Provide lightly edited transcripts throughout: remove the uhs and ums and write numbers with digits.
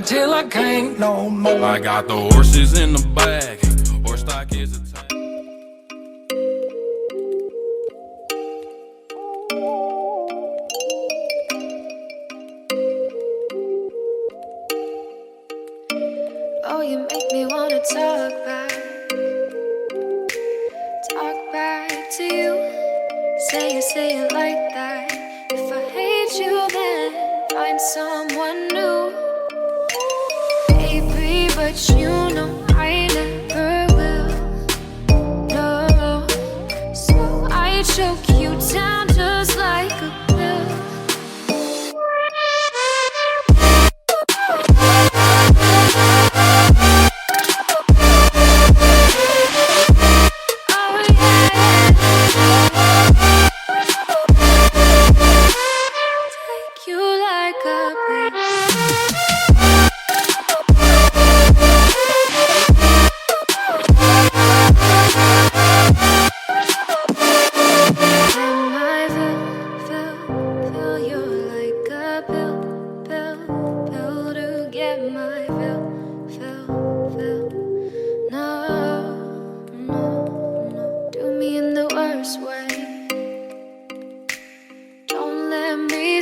till I can't no more. I got the horses in the back, horse stock is a tank. Oh, you make me wanna talk back to you. Say it like that. If I hate you, then find someone new. Baby, but you know I never will. No, so I choke you down just like a pill.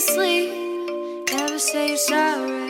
Sleep, never say you're sorry.